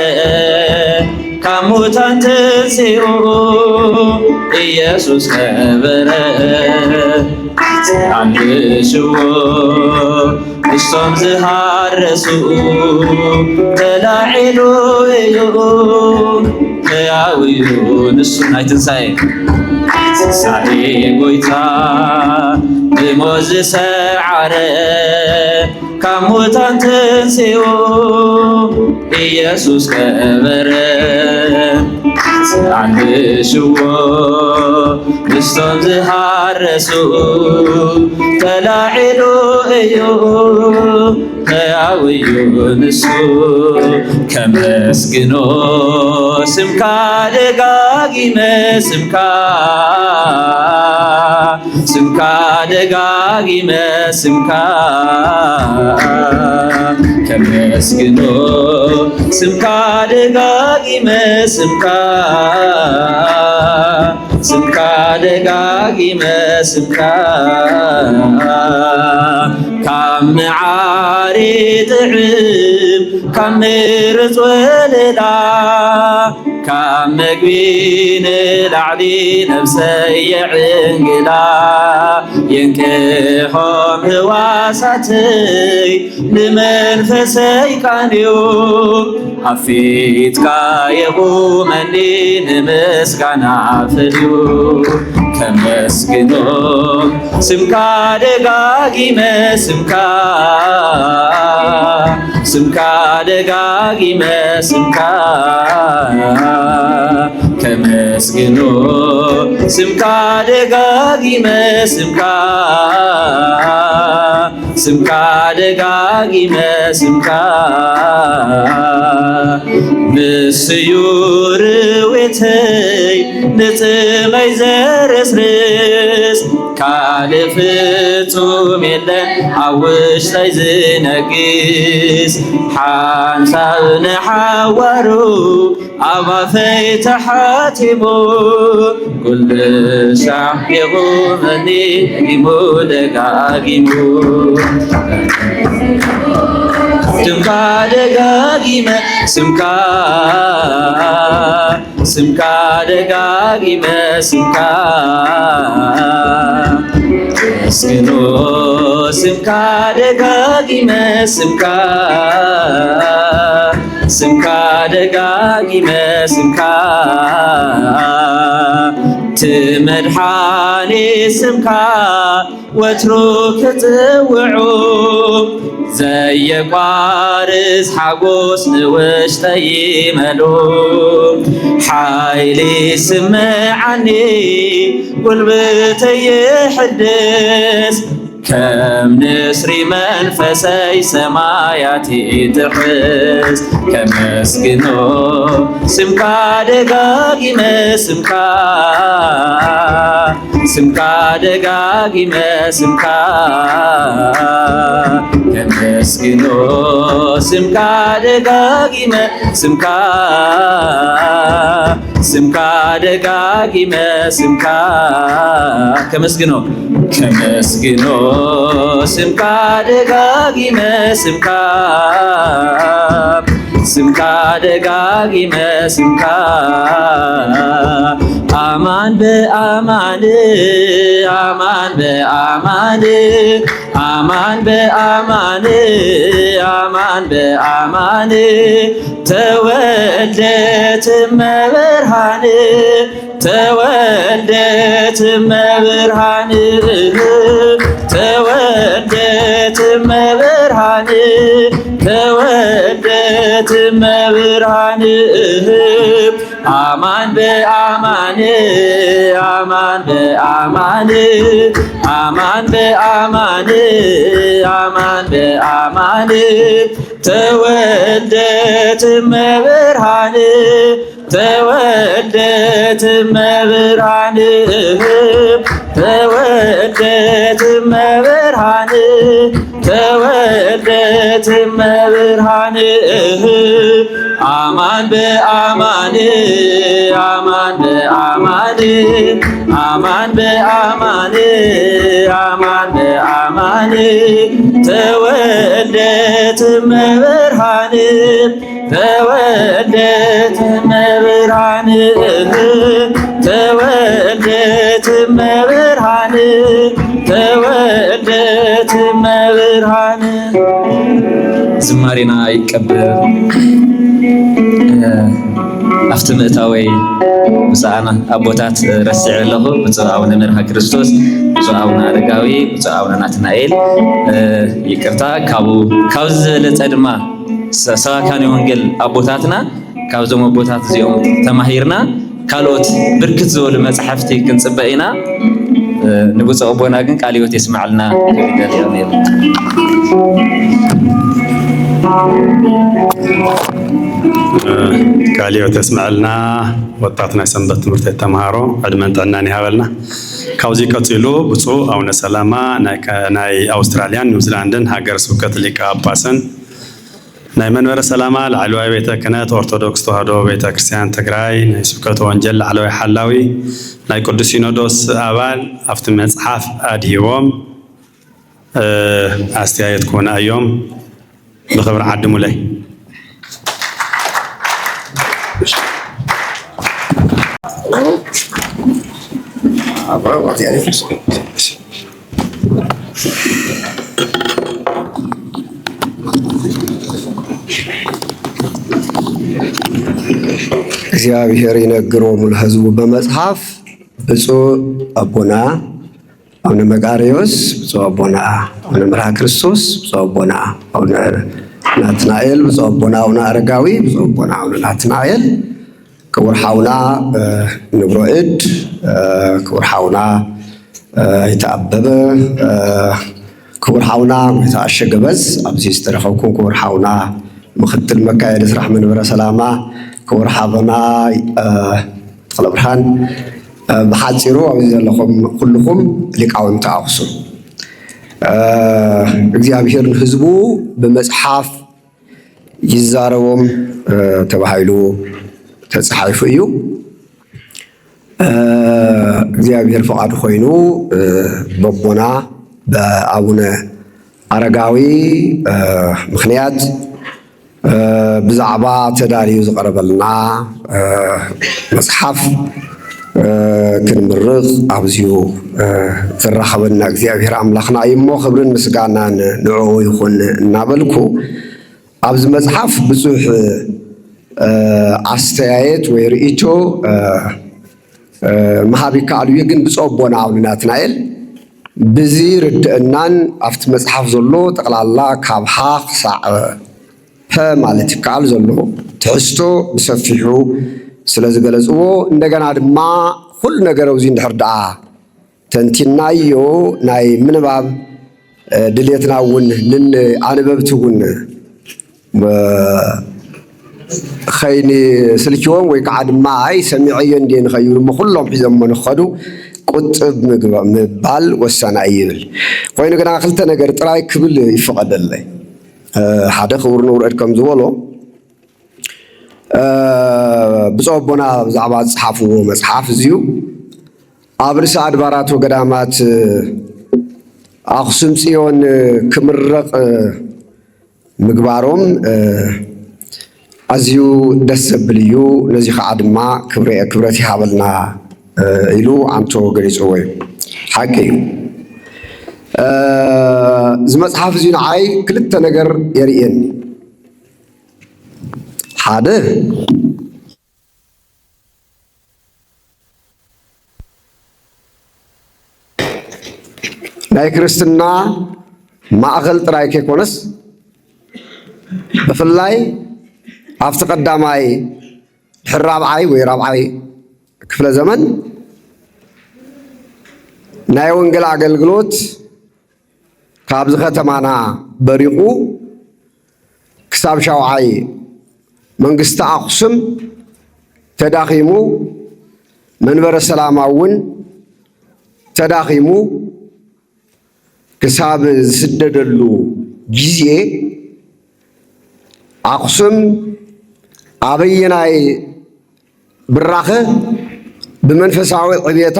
ካብ ሙታን ተንሥኡ ኢየሱስ ነበረ አንሽዎ ንስቶም ዝሃረሱ ተላዒሉ እዩ ሕያው እዩ ንሱ ናይ ትንሣኤ ጎይታ ብሞት ዝሰዓረ ካብ ሙታን ተንሥኡ ኢየሱስ ነበረ አንሽዎ ንስቶም ዝሃረሱ ተላዒሉ እዩ ሕያው እዩ ንሱ ከመስግኖ ስምካ ደጋጊመ ስምካ ደጋጊመ ስምካ ከመስግኖ ስምካ ደጋጊመ ስምካ ደጋጊመ ስምካ ካብ መዓሪ ጥዕም ካብ ምርፅ ወለላ ካብ መግቢ ንላዕሊ ነፍሰይ የዕንግላ የንቅሖም ህዋሳተይ ንመንፈሰይ ቃንዩ ኣፊትካ የቁመኒ ንምስጋና ፍልዩ ከመስግኖ ስምካ ደጋጊመ ስምካ ደጋጊመ ስምካ ከመስግኖ ስምካ ደጋጊመ ስምካ ደጋጊመ ስምካ ንስዩ ርዌተይ ንጽመይ ዘርስርስ ካልእ ፍጹም የለን ኣብ ውሽጠይ ዝነግስ ሓንሳብ ንሓዋሩ ኣብ ኣፈይ ተሓቲሙ ኩሉ ሻዕ የቁመኒ ዲሙ ደጋጊሙ ስምካ ደጋጊመ ስምካ ደጋጊመ ስምካ መስግኖ ስምካ ደጋጊመ ስምካ ደጋጊመ ስምካ ትመድሓኒ ስምካ ወትሩ ክጽውዑ ዘየቋርስ ሓጎስ ንውሽጠይ ይመሉ ሓይሊ ስምዓኒ ጉልበተይ ይሕድስ ከም ንስሪ መንፈሰይ ሰማያት ይጥሕስ ከመስግኖ ስምካ ደጋጊመ ስምካ ደጋጊመ ስምካ ከመስግኖ ስምካ ደጋጊመ ስምካ ደጋጊመ ስምካ ከመስግኖ ስምካ ደጋጊመ ስምካ ደጋጊመ ስምካ አማን በአማን አማን በአማን አማን በአማን አማን በአማን ተወልደት እመብርሃን ተወልደት እመብርሃን ተወልደት እመብርሃን ተወልደት እመብርሃን አማን በአማን አማን በአማን አማን በአማን አማን በአማን ተወልደት እመብርሃን ተወልደት እመብርሃን ተወልደት እመብርሃን ተወልደት እመብርሃን አማን በአማን አማን በአማን አማን በአማን አማን በአማን ተወልደት እመብርሃን ተወልደት እመብርሃን ተወልደት እመብርሃን ተወልደት እመብርሃን ዝማሬና ይቀበል أفت مئتاوي بزعنا أبوتات رسع له بزعونا مرها كريستوس بزعونا رجاوي بزعونا ناتنائيل يكرتا كاوز لتأدما سواء كان يونجل أبوتاتنا كاوزهم أبوتات زيهم تماهيرنا كالوت بركت زول مصحفتي كنت بقينا نبص أبونا كن كاليوت يسمع لنا كاليو تسمع لنا وطاتنا سنبت مرتي تمهارو عدمان تعناني هاولنا كاوزي كتلو بصو او نسلاما ناي أستراليان نيوزيلاندن هاجر سوكت ليكا باسن ناي منور سلاما العلوي بيتا كنات أرثوذكس تهادو بيتا كريستيان تግራይ ناي سوكت وانجل علوي حلاوي ناي قدس سينودوس أبال أفت مصحف أديوم أستيايت كون أيوم بخبر عدمو لي እግዚአብሔር ይነግሮሙ ለሕዝቡ በመጽሐፍ ብፁዕ አቡነ አቡነ መቃርዮስ ብፁዕ አቡነ አቡነ መርሃ ክርስቶስ ብፁዕ አቡነ አቡነ ናትናኤል ብፁዕ አቡነ አቡነ አረጋዊ ብፁዕ አቡነ አቡነ ናትናኤል ክቡር ሓውና ንብሮ እድ ክቡር ሓውና ይተኣበበ ክቡር ሓውና ይተኣሸገ በዝ ኣብዚ ዝተረኸብኩም ክቡር ሓውና ምክትል መካየዲ ስራሕ መንበረ ሰላማ ክቡር ሓበና ተክለ ብርሃን ብሓፂሩ ኣብዚ ዘለኹም ኩልኩም ሊቃውንቲ ኣክሱም እግዚአብሔር ህዝቡ በመጽሐፍ ይዛረቦም ተባሂሉ ተጻሒፉ እዩ እግዚአብሔር ፈቃድ ኮይኑ በቦና በአቡነ አረጋዊ ምክንያት ብዛዕባ ተዳልዩ ዝቀረበልና መጽሐፍ ክንምርቕ ኣብዚሁ ዝራኸበና እግዚአብሔር ኣምላኽና እሞ ክብርን ምስጋናን ንዕኡ ይኹን እናበልኩ ኣብዚ መጽሐፍ ብዙሕ አስተያየት ወይ ርእይቶ መሃብ ይከኣሉ እዩ ግን ብፁዕ ኣቦና አቡነ ናትናኤል ብዚ ርድእናን ኣብቲ መጽሓፍ ዘሎ ጠቕላላ ካብ ሃ ክሳዕ ፐ ማለት ይከኣል ዘሎ ትሕዝቶ ብሰፊሑ ስለ ዝገለጽዎ እንደገና ድማ ኩሉ ነገር ኣብዚ እንድሕር ደኣ ተንቲናዮ ናይ ምንባብ ድሌትና እውን ኣንበብቲ እውን خيني سلكيهم ويقعد معي سمعي يندين خيول مخلهم حزم من خدو قطب مبال والسنة يبل وين كنا خلتنا نجر تراي كبل يفقد الله هذا خبر نور أركم زوالو بصوبنا زعبات صحافه ومصحاف زيو أبرس أدبارات وقدامات أقسم سيون كمرق مقبارهم أزيو دسبليو نزي خادما كبرتي هابلنا إلو عنتو غريز أوي حكيو زمت حافظين عاي كلتا نجر يريين حاده ناي كريستنا ما أغل ترايكي كونس بفلاي أفتى قدامي الرابعي ورابعي كفل زمن نايون قلع قلقلوت كابز ختمانا بريقو كساب شاوعي منقسط أقسم تداخيمو منبر السلام أون تداخيمو كساب سددلو ጊዜ አክሱም አበየናይ ብራኸ ብመንፈሳዊ ዕብየታ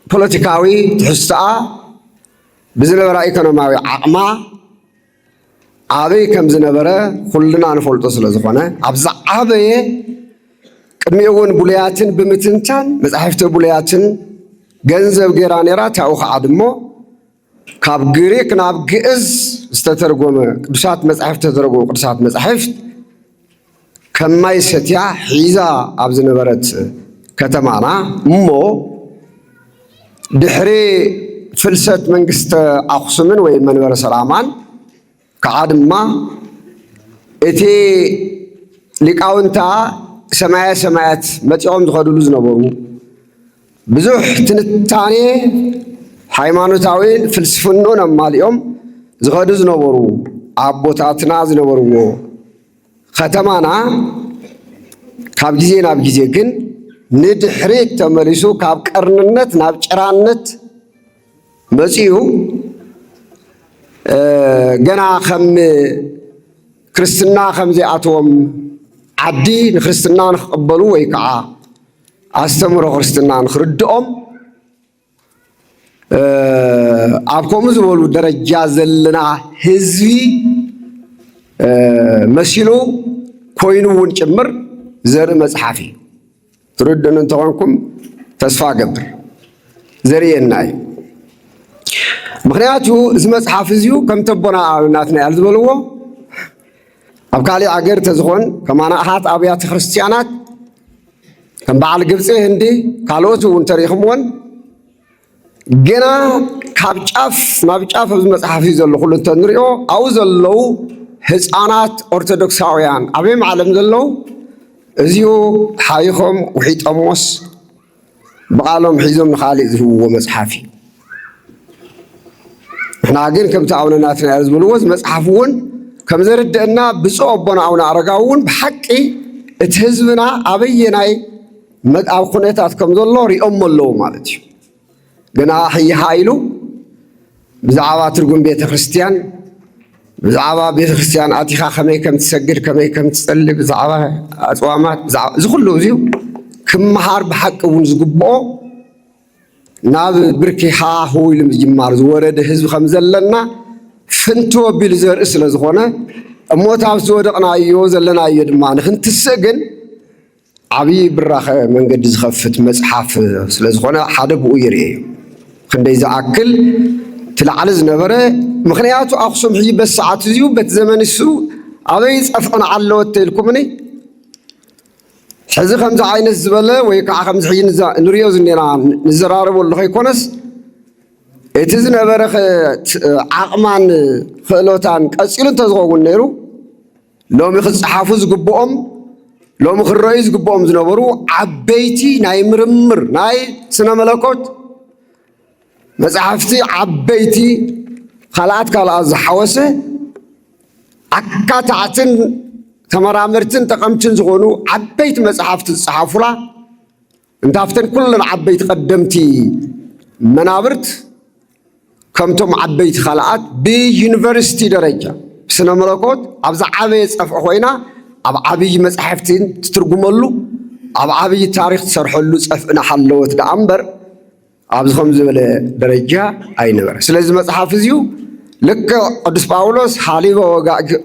ብፖለቲካዊ ትሕዝቶኣ ብዝነበራ ኢኮኖሚያዊ ዓቕማ አበይ ከም ዝነበረ ኩልና ንፈልጦ ስለ ዝኾነ ኣብዛ ዓበየ ቅድሚ እውን ቡልያትን ብምትንታን መጻሕፍቲ ቡልያትን ገንዘብ ጌራ ነራ ታው ከዓ ድሞ ካብ ግሪክ ናብ ግዕዝ ዝተተርጎመ ቅዱሳት መጻሕፍቲ ዝተተርጎሙ ቅዱሳት መጻሕፍት ከማይ ሰትያ ሒዛ ኣብ ዝነበረት ከተማና እሞ ድሕሪ ፍልሰት መንግስቲ ኣኽሱምን ወይ መንበረ ሰላማን ከዓ ድማ እቲ ሊቃውንታ ሰማያ ሰማያት መፂኦም ዝኸድሉ ዝነበሩ ብዙሕ ትንታኔ ሃይማኖታዊን ፍልስፍናን ኣማሊኦም ዝኸዱ ዝነበሩ ኣቦታትና ዝነበርዎ ከተማና ካብ ጊዜ ናብ ጊዜ ግን ንድሕሪት ተመሊሱ ካብ ቀርንነት ናብ ጭራነት መፂኡ ገና ከም ክርስትና ከም ዘይኣተዎም ዓዲ ንክርስትና ንክቕበሉ ወይ ከዓ ኣስተምሮ ክርስትና ንክርድኦም ኣብ ከምኡ ዝበሉ ደረጃ ዘለና ህዝቢ መሲሉ ኮይኑ እውን ጭምር ዘርኢ መፅሓፍ እዩ ትርድእን እንተኾንኩም ተስፋ ገብር ዘርየና እዩ ምክንያቱ እዚ መፅሓፍ እዚዩ ከም ተቦና ኣብናትና ያል ዝበልዎ ኣብ ካሊእ ኣገር ተዝኾን ከማናኣሃት ኣብያተ ክርስቲያናት ከም በዓል ግብፂ ህንዲ ካልኦት እውን ተሪኽምዎን ገና ካብ ጫፍ ናብ ጫፍ ኣብዚ መፅሓፍ እዩ ዘሎ ኩሉ እንተንሪኦ ኣብኡ ዘለው ህፃናት ኦርቶዶክሳውያን ኣበይ ዓለም ዘለው እዚኡ ሓይኾም ውሒጦሞስ በቃሎም ሒዞም ንኻሊእ ዝህብዎ መፅሓፍ እዩ ንሕና ግን ከምቲ ኣቡነናትና ዝብልዎ እዚ መፅሓፍ እውን ከም ዘርድአና ብፁዕ ኣቦና ኣቡነ ኣረጋዊ እውን ብሓቂ እቲ ህዝብና ኣበየናይ ኣብ ኩነታት ከም ዘሎ ሪኦም ኣለዉ ማለት እዩ ገና ሕይሓ ኢሉ ብዛዕባ ትርጉም ቤተ ክርስቲያን ብዛዕባ ቤተ ክርስቲያን ኣቲኻ ከመይ ከም ትሰግድ ከመይ ከም ትጸሊ ብዛዕባ ኣፅዋማት እዚ ኩሉ እዚዩ ክመሃር ብሓቂ እውን ዝግብኦ ናብ ብርኪ ሃሁ ኢሉ ዝጅማር ዝወረደ ህዝቢ ከም ዘለና ፍንቲ ወቢሉ ዘርኢ ስለ ዝኾነ እሞት ኣብ ዝወደቕናዮ ዘለናዮ ድማ ንክንትስእ ግን ዓብዪ ብራኸ መንገዲ ዝኸፍት መፅሓፍ ስለ ዝኾነ ሓደ ብኡ ይርአ እዩ ክንደይ ዝኣክል ትላዕሊ ዝነበረ ምክንያቱ ኣኽሱም ሕጂ በዚ ሰዓት እዚዩ በቲ ዘመን እሱ ኣበይ ፀፍቕን ዓለወት ተኢልኩምኒ ሕዚ ከምዚ ዓይነት ዝበለ ወይ ከዓ ከምዚ ሕጂ ንሪኦ ዝኔና ንዘራረበሉ ከይኮነስ እቲ ዝነበረ ዓቕማን ክእሎታን ቀፂሉ እንተዝኸውን ነይሩ ሎሚ ክፀሓፉ ዝግብኦም ሎሚ ክረአዩ ዝግብኦም ዝነበሩ ዓበይቲ ናይ ምርምር ናይ ስነ መለኮት መፅሓፍቲ ዓበይቲ ካልኣት ዝሓወሰ ኣካታዕትን ተመራመርትን ጠቐምትን ዝኾኑ ዓበይቲ መፅሓፍቲ ዝፀሓፉላ እንታፍተን ኩለን ዓበይቲ ቀደምቲ መናብርት ከምቶም ዓበይቲ ካልኣት ብዩኒቨርሲቲ ደረጃ ስነ መለኮት ኣብዛ ዓበየ ፀፍሒ ኮይና ኣብ ዓብዪ መፅሓፍቲ ትትርጉመሉ ኣብ ዓብዪ ታሪክ ትሰርሐሉ ፀፍእና ሓለወት ደኣ እምበር ኣብዚ ከም ዝበለ ደረጃ ኣይነበረ ስለዚ መፅሓፍ እዚዩ ልክዕ ቅዱስ ጳውሎስ ሃሊበ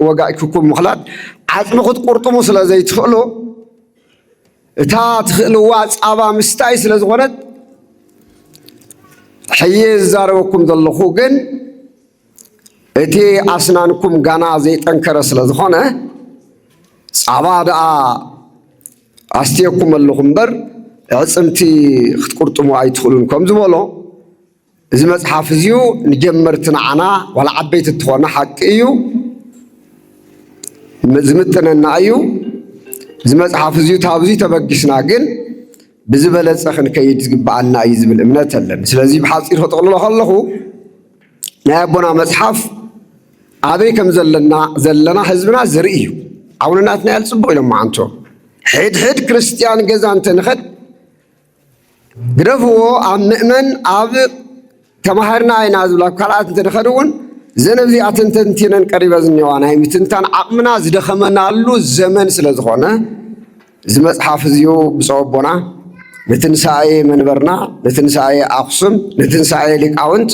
ወጋእክኩም ምኽላድ ዓፅሚ ክትቁርጥሙ ስለ ዘይትኽእሉ እታ ትኽእልዋ ፃባ ምስታይ ስለ ዝኾነት ሕየ ዝዛረበኩም ዘለኹ ግን እቲ ኣስናንኩም ጋና ዘይጠንከረ ስለ ዝኾነ ፃባ ደኣ ኣስትየኩም ኣለኹ እምበር ዕፅምቲ ክትቁርጥሙ ኣይትኽእሉን ከም ዝበሎ እዚ መፅሓፍ እዚዩ ንጀመርቲ ንዓና ዋላ ዓበይቲ እትኾነ ሓቂ እዩ ዝምጥነና እዩ እዚ መፅሓፍ እዚዩ ታብዚ ተበጊስና ግን ብዝበለፀ ክንከይድ ዝግበኣልና እዩ ዝብል እምነት ኣለኒ ስለዚ ብሓፂር ክጥቕልሎ ከለኹ ናይ ኣቦና መፅሓፍ ኣበይ ከም ዘለና ህዝብና ዘርኢ እዩ ኣቡነናትና ያል ፅቡቅ ኢሎም ማዓንቶ ሕድሕድ ክርስቲያን ገዛ እንተንኸድ ግደፍዎ ኣብ ምእመን ኣብ ተማሃርና አይና ዝብላ ካልኣት እንትንኸድውን ዘነብዚኣትን ተንቲነን ቀሪበ ዝኔዋ ናይ ምትንታን ዓቕምና ዝደኸመናሉ ዘመን ስለ ዝኾነ እዚ መፅሓፍ እዚኡ ብፁዕ ኣቦና ንትንሳኤ መንበርና ንትንሳኤ ኣኽሱም ንትንሳኤ ሊቃውንት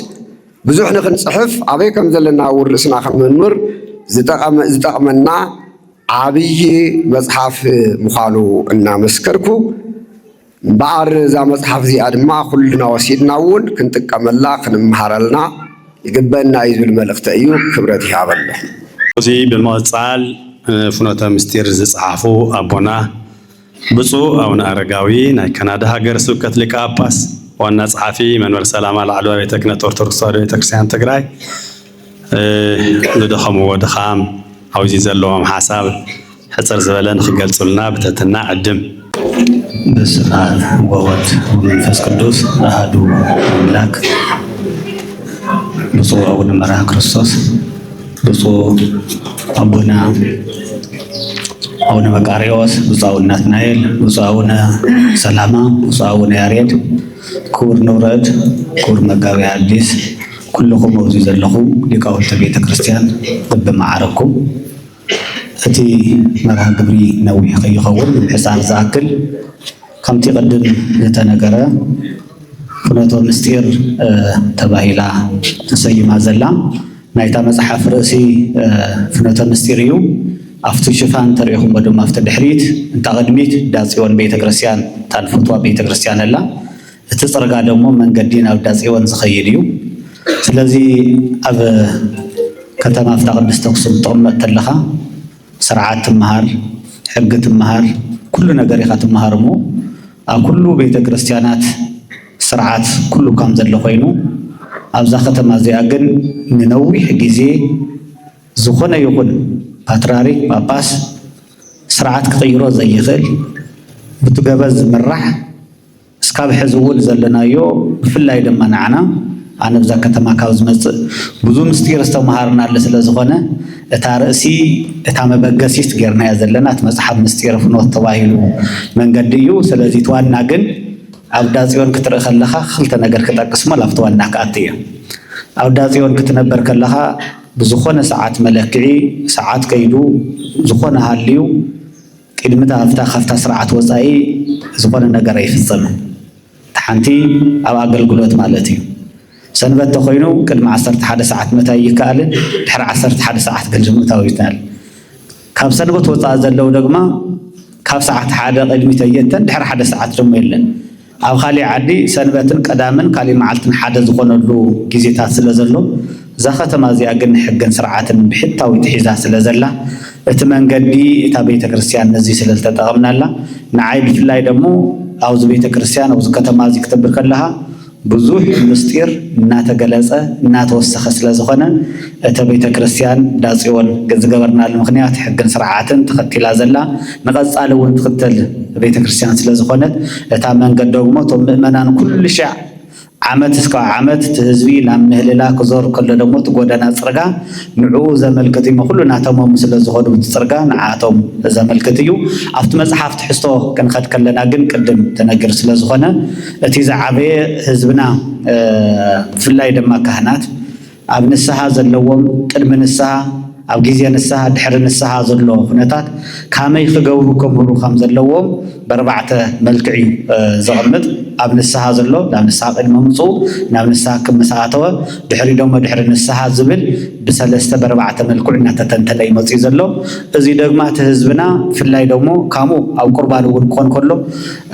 ብዙሕ ንክንፅሕፍ ኣበይ ከም ዘለና ውርእስና ከም መምህር ዝጠቕመና ዓብይ መፅሓፍ ምዃኑ እናመስከርኩ በዓር እዛ መፅሓፍ እዚኣ ድማ ኩልና ወሲድና እውን ክንጥቀመላ ክንመሃረልና ይግበአና እዩ ዝብል መልእኽቲ እዩ። ክብረት ይሃበሎ። እዚ ብምቕፃል ፍኖተ ምስጢር ዝፀሓፉ ኣቦና ብፁዕ ኣቡነ ኣረጋዊ ናይ ካናዳ ሃገረ ስብከት ሊቀ ጳጳስ ዋና ጸሓፊ መንበረ ሰላማ ላዕለዋይ ቤተ ክህነት ኦርቶዶክስ ተዋህዶ ቤተክርስቲያን ትግራይ ዝደኸምዎ ድኻም ኣብዚ ዘለዎም ሓሳብ ሕፅር ዝበለ ንክገልጹልና ብትሕትና ዕድም። በስመ አብ ወወልድ ወመንፈስ ቅዱስ አሐዱ አምላክ። ብፁዕ አቡነ መርሐ ክርስቶስ፣ ብፁዕ አቡነ መቃርዮስ፣ ብፁዕ አቡነ ናትናኤል፣ ብፁዕ አቡነ ሰላማ፣ ብፁዕ አቡነ ያሬድ፣ ክቡር ንውረድ፣ ክቡር መጋቢ ሐዲስ፣ ኩልኩም ኣብዚ ዘለኹም ሊቃውንተ ቤተ ክርስቲያን በቢማዕረግኩም እቲ መርሃ ግብሪ ነዊሕ ከይኸውን ሕፃር ዝኣክል ከምቲ ቅድም ዝተነገረ ፍኖተ ምስጢር ተባሂላ ተሰይማ ዘላ ናይታ መፅሓፍ ርእሲ ፍኖተ ምስጢር እዩ። ኣብቲ ሽፋን ተሪኢኹሞ ድማ ኣብቲ ድሕሪት እንታ ቅድሚት ዳፅዮን ቤተክርስቲያን ታንፍትዋ ቤተክርስቲያን ኣላ። እቲ ፅርጋ ደሞ መንገዲ ናብ ዳፅዮን ዝኸይድ እዩ። ስለዚ ኣብ ከተማ ኣፍታ ቅድስቲ ኣክሱም ትቕመጥ ተለኻ ስርዓት ትመሃር፣ ሕጊ ትመሃር፣ ኩሉ ነገር ኢኻ ትመሃር እሞ ኣብ ኩሉ ቤተክርስቲያናት ስርዓት ኩሉ ከም ዘሎ ኮይኑ ኣብዛ ከተማ እዚኣ ግን ንነዊሕ ግዜ ዝኾነ ይኹን ፓትርያርክ ጳጳስ ስርዓት ክቕይሮ ዘይኽእል ብትገበዝ ዝምራሕ እስካብ ሕዚ እውን ዘለናዮ ብፍላይ ድማ ንዓና ኣነ ብዛ ከተማ ካብ ዝመፅእ ብዙ ምስጢር ዝተምሃርና ኣለ ስለ ዝኾነ እታ ርእሲ እታ መበገሲት ጌርናያ ዘለና እቲ መፅሓፍ ምስጢር ፍኖት ተባሂሉ መንገዲ እዩ። ስለዚ ትዋና ግን ኣብ ዳፅዮን ክትርኢ ከለኻ ክልተ ነገር ክጠቅስ ሞ ላብቲ ዋና ከኣቲ እያ። ኣብ ዳፅዮን ክትነበር ከለኻ ብዝኾነ ሰዓት መለክዒ ሰዓት ከይዱ ዝኾነ ሃልዩ ቅድሚታ ካብታ ስርዓት ወፃኢ ዝኾነ ነገር ኣይፍፀምን። እቲ ሓንቲ ኣብ ኣገልግሎት ማለት እዩ። ሰንበት ተኮይኑ ቅድሚ 11 ሰዓት ምእታይ ይከኣልን ድሕሪ 11 ሰዓት ግን ምእታው ይከኣል። ካብ ሰንበት ወፃኢ ዘለው ድማ ካብ ሰዓት 1 ቅድሚት የተን ድሕሪ 1 ሰዓት ደሞ የለን። ኣብ ካሊእ ዓዲ ሰንበትን ቀዳምን ካሊእ መዓልትን ሓደ ዝኾነሉ ግዜታት ስለ ዘሎ እዛ ከተማ እዚኣ ግን ሕግን ስርዓትን ብሕታዊ ትሒዛ ስለ ዘላ እቲ መንገዲ እታ ቤተክርስቲያን ነዚ ስለ ዝተጠቐምናላ ንዓይ ብፍላይ ደሞ ኣብዚ ቤተክርስቲያን ኣብዚ ከተማ እዚ ክትብር ከለኻ ብዙሕ ምስጢር እናተገለጸ እናተወሰኸ ስለ ዝኾነ እታ ቤተክርስቲያን ዳፅዮን ዝገበርናሉ ምክንያት ሕግን ስርዓትን ተኸቲላ ዘላ ንቐፃሊ እውን ትኽተል ቤተክርስቲያን ስለ ዝኾነት እታ መንገዲ ደግሞ እቶም ምእመናን ኩሉ ሻዕ ዓመት እስካብ ዓመት እቲ ህዝቢ ናብ ምህልላ ክዞር ከሎ ደግሞ እቲ ጎደና ፅርጋ ንዕኡ ዘመልክት እዩ። ኩሉ ናተሞም ስለ ዝኾኑ እቲ ፅርጋ ንዓቶም ዘመልክት እዩ። ኣብቲ መፅሓፍ ትሕዝቶ ክንኸድ ከለና ግን ቅድም ተነገር ስለ ዝኾነ እቲ ዝዓበየ ህዝብና ብፍላይ ድማ ካህናት ኣብ ንስሓ ዘለዎም ቅድሚ ንስሓ ኣብ ግዜ ንስሓ ድሕሪ ንስሓ ዘሎ ኩነታት ካመይ ክገብሩ ከምህሩ ከም ዘለዎም ብኣርባዕተ መልክዕ እዩ ዘቕምጥ። ኣብ ንስሓ ዘሎ ናብ ንስሓ ቅድሚ ምፅኡ ናብ ንስሓ ክምስኣተወ ድሕሪ ደሞ ድሕሪ ንስሓ ዝብል ብሰለስተ ብኣርባዕተ መልክዕ እናተተንተነ ይመፅ እዩ ዘሎ። እዚ ድማ እቲ ህዝብና ብፍላይ ደሞ ከምኡ ኣብ ቁርባን እውን ክኾን ከሎ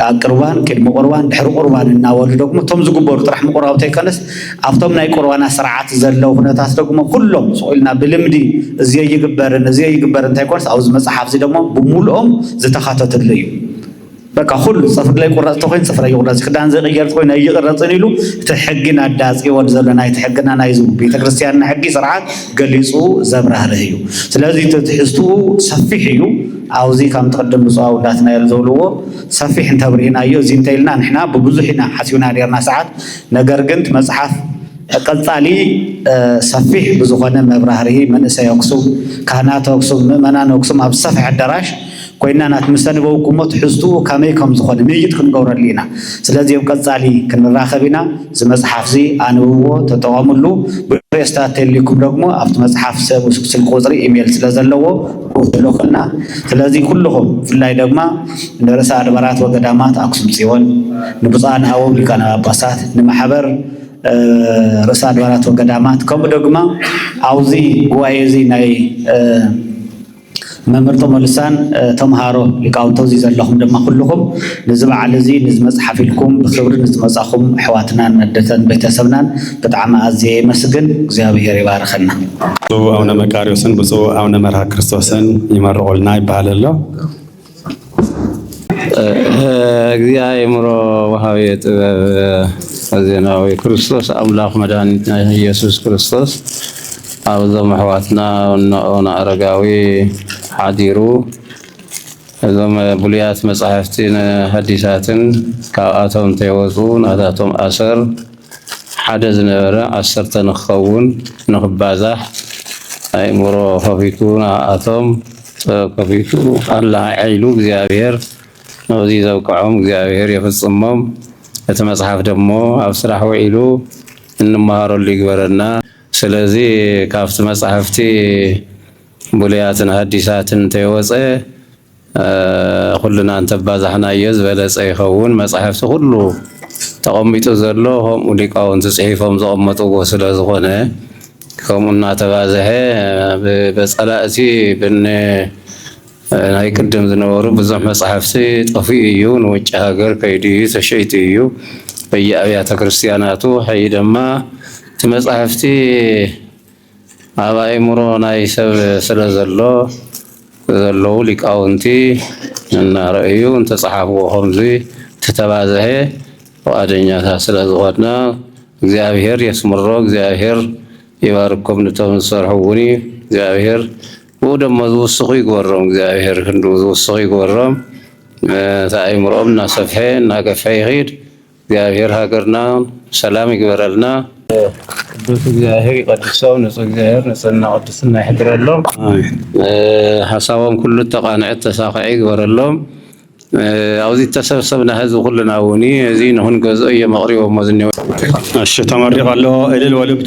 ኣብ ቁርባን ቅድሚ ቁርባን ድሕሪ ቁርባን እናበሉ ደግሞ እቶም ዝግበሩ ጥራሕ ምቁራብ ተይኮነስ ኣብቶም ናይ ቁርባና ስርዓት ዘለው ኩነታት ደግሞ ኩሎም ስኢልና ብልምዲ እዚ ይግበርን እዚ ይግበርን እንታይ ኮንስ ኣብዚ መፅሓፍ እዚ ደግሞ ብሙሉኦም ዝተኻተተሉ እዩ። በቃ ኩሉ ፅፍር ላይ ቁራፅ ተኮይኑ ፅፍር ይቁረፅ ክዳን ዘይቅየር ኮይኑ ኣይቅረፅን ኢሉ እቲ ሕጊና ዳፅዮን ዘሎ ናይቲ ሕጊና ናይ ቤተክርስቲያን ሕጊ ስርዓት ገሊፁ ዘብራህርህ እዩ። ስለዚ ትሕዝትኡ ሰፊሕ እዩ። ኣብዚ ከም ተቀደም ብፁዕ ናትናኤል ዘብልዎ ሰፊሕ እንተብሪህናዮ እዚ እንታይ ኢልና ንሕና ብብዙሕ ኢና ሓሲብና ነርና ሰዓት ነገር ግን መፅሓፍ ቀፃሊ ሰፊሕ ብዝኾነ መብራህርሂ መንእሰይ ኣክሱም ካህናት ኣክሱም ምእመናን ኣክሱም ኣብ ሰፊሕ ኣዳራሽ ኮይና ናት ምሰንበው ኩሞት ሕዝቱ ከመይ ከም ዝኾነ ምይይጥ ክንገብረሉ ኢና ስለዚህ ኣብ ቀጻሊ ክንራኸብ ኢና እዚ መጽሓፍ እዚ ኣንብብዎ ተጠቐሙሉ ብሬስታት ተልኩም ደግሞ ኣብቲ መጽሓፍ ሰብ ስልክ ቁጽሪ ኢሜል ስለዘለዎ ወክልና ስለዚህ ኩልኩም ፍላይ ድማ ንርሳ ኣድባራት ወገዳማት ኣክሱም ጽዮን ንብፃን ኣበው ሊቃነ ጳጳሳት ንማሕበር ርሳ ኣድባራት ወገዳማት ከምኡ ድማ ኣብዚ ጉባኤ እዚ ናይ መምህር ተመልሳን ተምሃሮ ሊቃውንቶ እዚ ዘለኹም ድማ ኩልኩም ነዚ በዓል እዚ ነዚ መፅሓፍ ኢልኩም ብክብሪ ንዝመፃኹም ኣሕዋትናን መደተን ቤተሰብናን ብጣዕሚ ኣዝየ የመስግን እግዚኣብሔር ይባርኸና ብፁዕ ኣቡነ መቃርዮስን ብፁዕ ኣቡነ መርሃ ክርስቶስን ይመርቁልና ይበሃል ኣሎ እግዚአብሔር ወሃቤ ጥበብ ዜናዊ ክርስቶስ አምላክ መድኃኒትና ኢየሱስ ክርስቶስ አብዞም አሕዋትና ወናኦና አረጋዊ ሓዲሩ እዞም ብሉያት መጻሕፍትን ሐዲሳትን ካብኣቶም ተይወፁ ናታቶም ኣሰር ሓደ ዝነበረ 10 ንኽኸውን ንኽባዛሕ ኣእምሮ ከፊቱ ንኣቶም ከፊቱ ኣላህ ዓይሉ እግዚአብሔር ነዚ ዘብቅዖም እግዚአብሔር የፍጽሞም እቲ መጽሐፍ ደሞ ኣብ ስራሕ ውዒሉ እንመሃረሉ ይግበረና ስለዚህ ካብቲ መጽሐፍቲ ብሉያትን ሐዲሳትን ተይወፀ ኩልና እንተባዛሕናዮ ዝበለፀ ይኸውን መጽሐፍቲ ኩሉ ተቐሚጡ ዘሎ ከምኡ ሊቃውንቲ ጽሒፎም ዘቐመጥዎ ስለ ዝኾነ ከምኡ እናተባዝሐ በጸላእቲ ናይ ቅድም ዝነበሩ ብዙሕ መጽሐፍቲ ጠፊኡ እዩ ንውጭ ሃገር ከይዱ እዩ ተሸይጡ እዩ በየኣብያተ ክርስቲያናቱ ሕይ ድማ እቲ መጽሐፍቲ ኣብ ኣእምሮ ናይ ሰብ ስለ ዘለዉ ሊቃውንቲ እናረአዩ እንተፀሓፍዎ ከምዚ ተተባዝሐ ፈቃደኛታት ስለ ዝኾና እግዚአብሔር የስምሮ እግዚአብሔር ይባርኮም ነቶም ዝሰርሕውኒ እግዚአብሔር ودم مزوسخ يقورم እግዚአብሔር ክንዱ ዝውስኽ ይቆረም ታይምሮም ናሰፍሐ ናገፈይ ኸይድ እግዚአብሔር ሃገርና ሰላም ይግበረልና ቅዱስ እግዚአብሔር ይቀድሶም ንጹህ እግዚአብሔር ንጽህና ቅድስና ይሕድረሎም ሐሳቦም ኩሉ ተቃንዐት ተሳኺዕ ይግበረሎም ኣብዚ ተሰብሰብና ህዝብ ኩልና ውኒ እዚ ንኹን ገዝኦ የመቕሪቦም መዝኔ እሺ ተመሪቕ ኣሎ እልል ወልብ